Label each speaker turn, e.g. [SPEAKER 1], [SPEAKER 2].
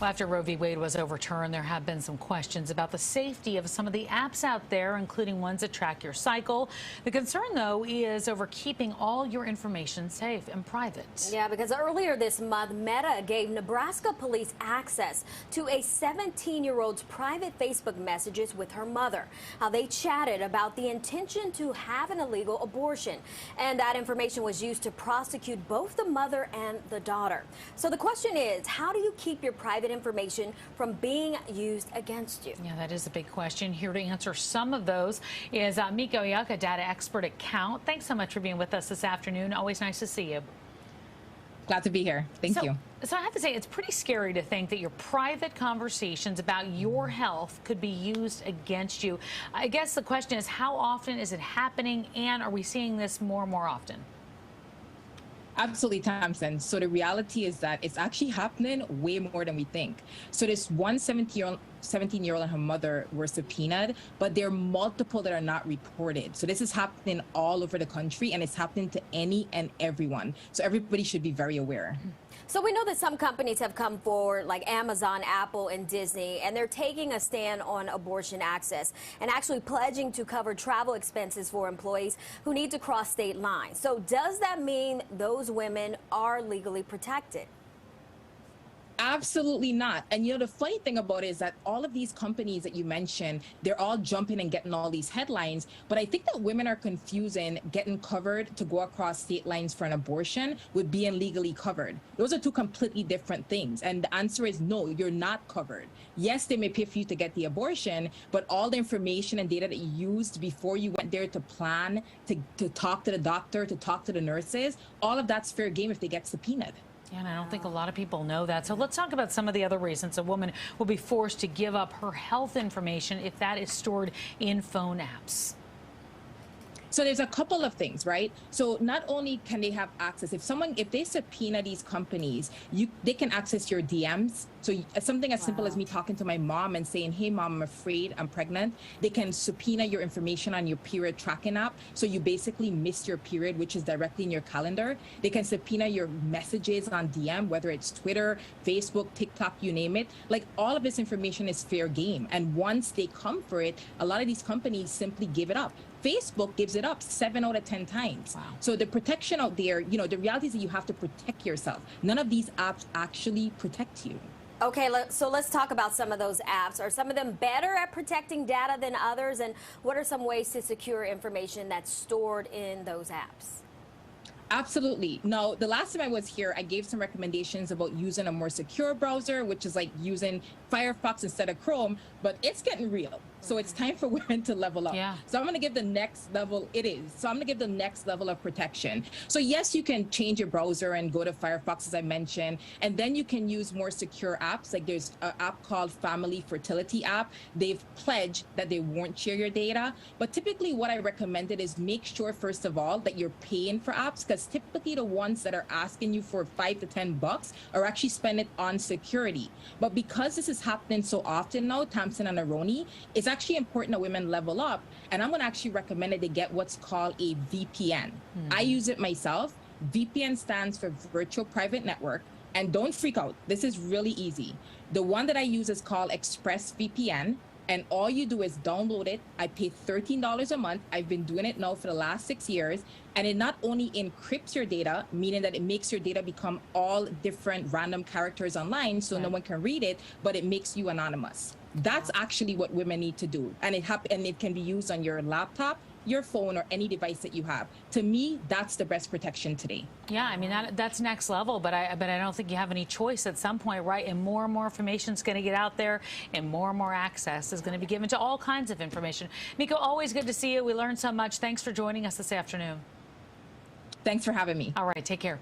[SPEAKER 1] Well, after Roe v. Wade was overturned, there have been some questions about the safety of some of the apps out there, including ones that track your cycle. The concern, though, is over keeping all your information safe and private.
[SPEAKER 2] Yeah, because earlier this month, Meta gave Nebraska police access to a 17-year-old's private Facebook messages with her mother. How they chatted about the intention to have an illegal abortion. And that information was used to prosecute both the mother and the daughter. So the question is, how do you keep your private information from being used against you?
[SPEAKER 1] Yeah, that is a big question. Here to answer some of those is Miko Yuck, a data expert at Count. Thanks so much for being with us this afternoon. Always nice to see you.
[SPEAKER 3] Glad to be here. Thank you.
[SPEAKER 1] So I have to say, it's pretty scary to think that your private conversations about your health could be used against you. I guess the question is, how often is it happening, and are we seeing this more and more often?
[SPEAKER 3] Absolutely, Thompson. So the reality is that it's actually happening way more than we think. So this one 17-year-old and her mother were subpoenaed, but there are multiple that are not reported. So this is happening all over the country, and it's happening to any and everyone. So everybody should be very aware.
[SPEAKER 2] So we know that some companies have come forward, like Amazon, Apple, and Disney, and they're taking a stand on abortion access and actually pledging to cover travel expenses for employees who need to cross state lines. So does that mean those women are legally protected?
[SPEAKER 3] Absolutely not. And you know, the funny thing about it is that all of these companies that you mentioned, they're all jumping and getting all these headlines. But I think that women are confusing getting covered to go across state lines for an abortion with being legally covered. Those are two completely different things. And the answer is no, you're not covered. Yes, they may pay for you to get the abortion, but all the information and data that you used before you went there to plan, to talk to the doctor, to talk to the nurses, all of that's fair game if they get subpoenaed.
[SPEAKER 1] Yeah, and I don't think a lot of people know that. So let's talk about some of the other reasons a woman will be forced to give up her health information if that is stored in phone apps.
[SPEAKER 3] So there's a couple of things, right? So not only can they have access, if they subpoena these companies, they can access your DMs. So something as simple as me talking to my mom and saying, hey mom, I'm afraid I'm pregnant. They can subpoena your information on your period tracking app. So you basically missed your period, which is directly in your calendar. They can subpoena your messages on DM, whether it's Twitter, Facebook, TikTok, you name it. Like, all of this information is fair game. And once they come for it, a lot of these companies simply give it up. Facebook gives it up 7 out of 10 times.
[SPEAKER 1] Wow.
[SPEAKER 3] So the protection out there, you know, the reality is that you have to protect yourself. None of these apps actually protect you.
[SPEAKER 2] Okay, so let's talk about some of those apps. Are some of them better at protecting data than others? And what are some ways to secure information that's stored in those apps?
[SPEAKER 3] Absolutely. Now, the last time I was here, I gave some recommendations about using a more secure browser, which is like using Firefox instead of Chrome, but it's getting real. So it's time for women to level up.
[SPEAKER 1] Yeah.
[SPEAKER 3] So I'm going to give the next level, So I'm going to give the next level of protection. So yes, you can change your browser and go to Firefox, as I mentioned, and then you can use more secure apps. Like there's an app called Family Fertility app. They've pledged that they won't share your data. But typically what I recommended is make sure, first of all, that you're paying for apps, because typically the ones that are asking you for $5 to $10 are actually spending it on security. But because this is happening so often now, Thompson and Aroni, it's actually important that women level up. And I'm going to actually recommend that they get what's called a VPN. I use it myself. VPN stands for Virtual Private Network. And don't freak out. This is really easy. The one that I use is called ExpressVPN. And all you do is download it. I pay $13 a month. I've been doing it now for the last 6 years. And it not only encrypts your data, meaning that it makes your data become all different random characters online so no one can read it, but it makes you anonymous. That's actually what women need to do. And it can be used on your laptop, your phone, or any device that you have. To me, that's the best protection today.
[SPEAKER 1] Yeah, I mean, that's next level, but I don't think you have any choice at some point, right? And more information is going to get out there, and more access is going to be given to all kinds of information. Miko, always good to see you. We learned so much. Thanks for joining us this afternoon.
[SPEAKER 3] Thanks for having me.
[SPEAKER 1] All right, take care.